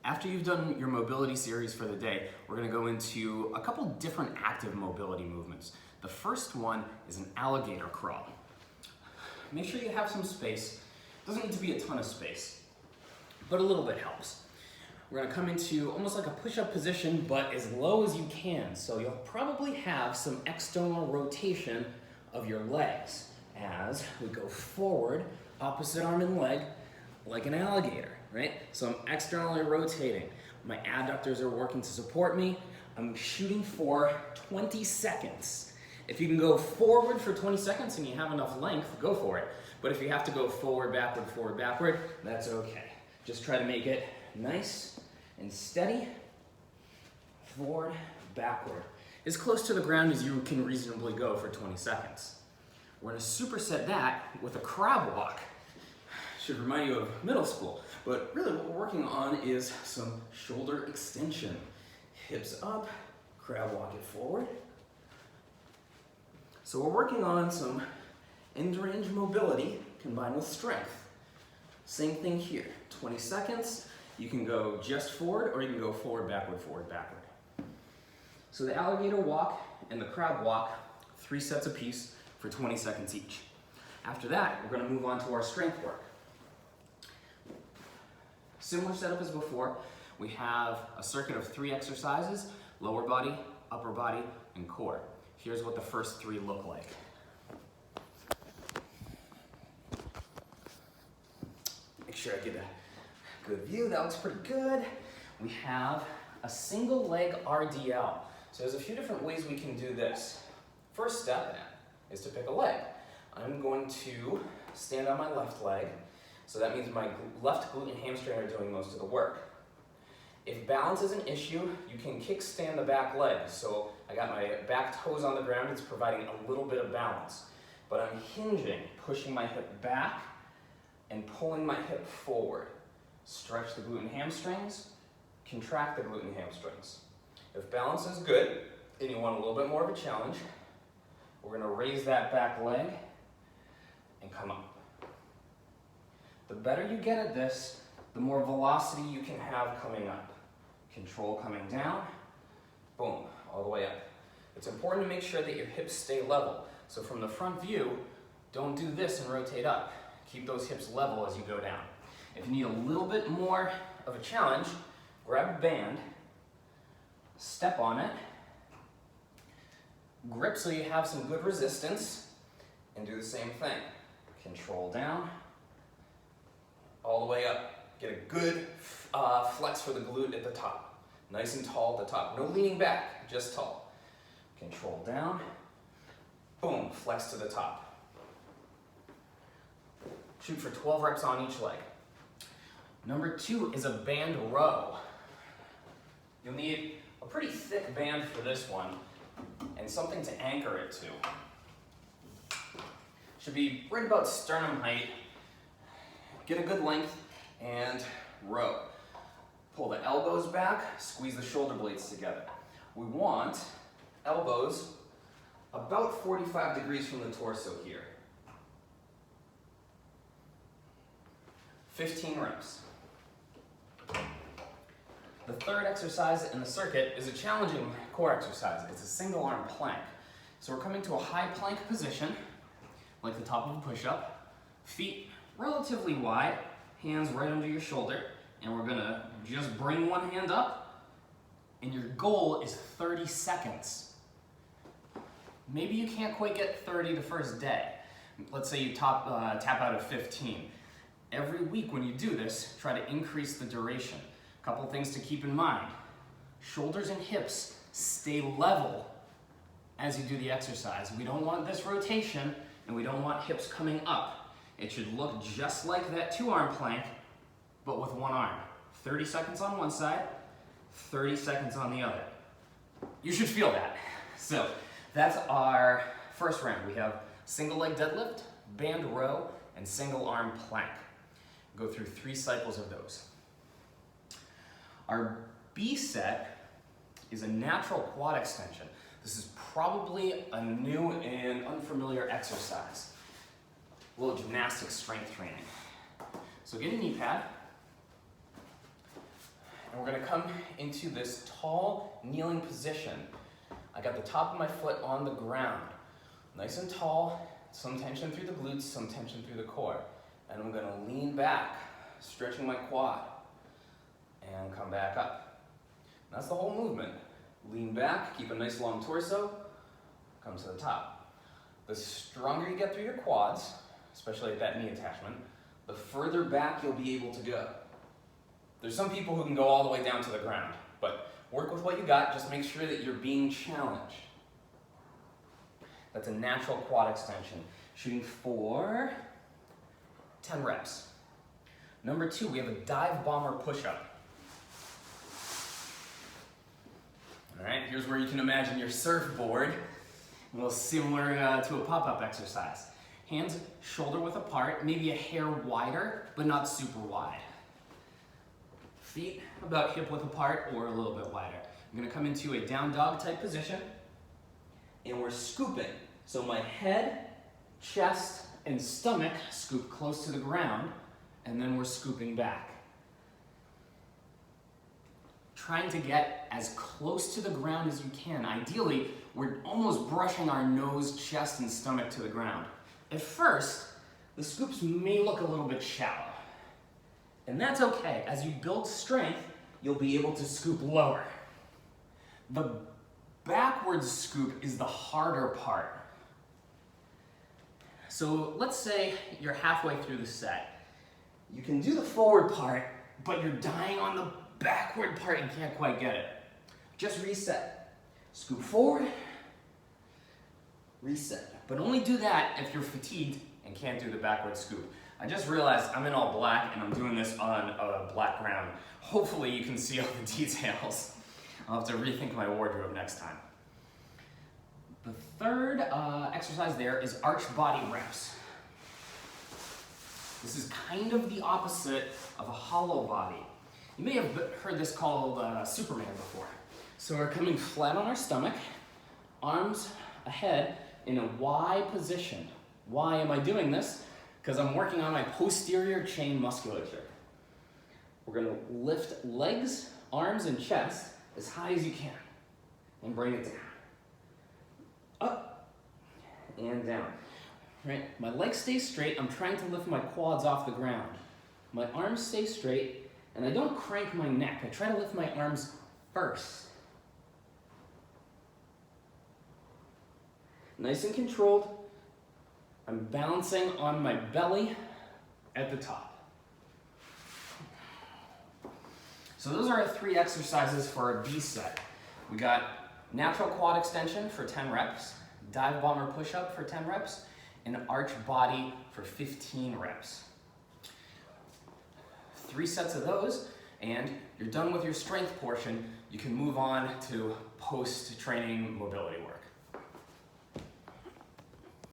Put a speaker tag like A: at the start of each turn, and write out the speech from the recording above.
A: After you've done your mobility series for the day, we're gonna go into a couple different active mobility movements. The first one is an alligator crawl. Make sure you have some space. Doesn't need to be a ton of space, but a little bit helps. We're gonna come into almost like a push-up position, but as low as you can. So you'll probably have some external rotation of your legs as we go forward, opposite arm and leg, like an alligator, right? So I'm externally rotating. My adductors are working to support me. I'm shooting for 20 seconds. If you can go forward for 20 seconds and you have enough length, go for it. But if you have to go forward, backward, that's okay. Just try to make it nice and steady. Forward, backward. As close to the ground as you can reasonably go for 20 seconds. We're gonna superset that with a crab walk. Should remind you of middle school, but really what we're working on is some shoulder extension. Hips up, crab walk it forward. So we're working on some end range mobility combined with strength. Same thing here, 20 seconds. You can go just forward or you can go forward, backward. So the alligator walk and the crab walk, 3 sets apiece for 20 seconds each. After that, we're gonna move on to our strength work. Similar setup as before. We have a circuit of 3 exercises: lower body, upper body, and core. Here's what the first 3 look like. Make sure I get a good view. That looks pretty good. We have a single leg RDL. So there's a few different ways we can do this. First step is to pick a leg. I'm going to stand on my left leg. So that means my left glute and hamstring are doing most of the work. If balance is an issue, you can kickstand the back leg. So I got my back toes on the ground, it's providing a little bit of balance. But I'm hinging, pushing my hip back and pulling my hip forward. Stretch the glute and hamstrings, contract the glute and hamstrings. If balance is good and you want a little bit more of a challenge, we're gonna raise that back leg and come up. The better you get at this, the more velocity you can have coming up. Control coming down, boom, all the way up. It's important to make sure that your hips stay level. So from the front view, don't do this and rotate up. Keep those hips level as you go down. If you need a little bit more of a challenge, grab a band, step on it, grip so you have some good resistance, and do the same thing. Control down, all the way up. Get a good flex for the glute at the top. Nice and tall at the top. No leaning back, just tall. Control down, boom, flex to the top. Shoot for 12 reps on each leg. Number 2 is a band row. You'll need a pretty thick band for this one and something to anchor it to. Should be right about sternum height. Get a good length and row. Pull the elbows back, squeeze the shoulder blades together. We want elbows about 45 degrees from the torso here. 15 reps. The third exercise in the circuit is a challenging core exercise. It's a single arm plank. So we're coming to a high plank position, like the top of a push-up. Feet relatively wide, hands right under your shoulder, and we're gonna just bring one hand up, and your goal is 30 seconds. Maybe you can't quite get 30 the first day. Let's say you tap out at 15. Every week when you do this, try to increase the duration. A couple things to keep in mind. Shoulders and hips stay level as you do the exercise. We don't want this rotation, and we don't want hips coming up. It should look just like that 2-arm plank, but with 1 arm. 30 seconds on one side, 30 seconds on the other. You should feel that. So that's our first round. We have single leg deadlift, band row, and single arm plank. Go through 3 cycles of those. Our B set is a natural quad extension. This is probably a new and unfamiliar exercise. A little gymnastic strength training. So get a knee pad, and we're come into this tall, kneeling position. I got the top of my foot on the ground. Nice and tall, some tension through the glutes, some tension through the core. And I'm gonna lean back, stretching my quad, and come back up. That's the whole movement. Lean back, keep a nice long torso, come to the top. The stronger you get through your quads, especially at that knee attachment, the further back you'll be able to go. There's some people who can go all the way down to the ground, but work with what you got, just make sure that you're being challenged. That's a natural quad extension. Shooting for 10 reps. Number 2, we have a dive bomber push-up. All right, here's where you can imagine your surfboard, a little similar to a pop-up exercise. Hands shoulder width apart, maybe a hair wider, but not super wide. Feet about hip width apart or a little bit wider. I'm gonna come into a down dog type position, and we're scooping. So my head, chest, and stomach scoop close to the ground, and then we're scooping back. Trying to get as close to the ground as you can. Ideally, we're almost brushing our nose, chest, and stomach to the ground. At first, the scoops may look a little bit shallow. And that's okay. As you build strength, you'll be able to scoop lower. The backwards scoop is the harder part. So let's say you're halfway through the set. You can do the forward part, but you're dying on the backward part and can't quite get it. Just reset. Scoop forward, reset. But only do that if you're fatigued and can't do the backward scoop. I just realized I'm in all black and I'm doing this on a black ground. Hopefully you can see all the details. I'll have to rethink my wardrobe next time. The third exercise there is arch body reps. This is kind of the opposite of a hollow body. You may have heard this called Superman before. So we're coming flat on our stomach, arms ahead in a Y position. Why am I doing this? Because I'm working on my posterior chain musculature. We're gonna lift legs, arms, and chest as high as you can and bring it down. Up and down. Right? My legs stay straight. I'm trying to lift my quads off the ground. My arms stay straight, and I don't crank my neck. I try to lift my arms first. Nice and controlled. I'm balancing on my belly at the top. So those are our 3 exercises for our B set. We got natural quad extension for 10 reps, dive bomber push-up for 10 reps, and arch body for 15 reps. 3 sets of those, and you're done with your strength portion. You can move on to post-training mobility work.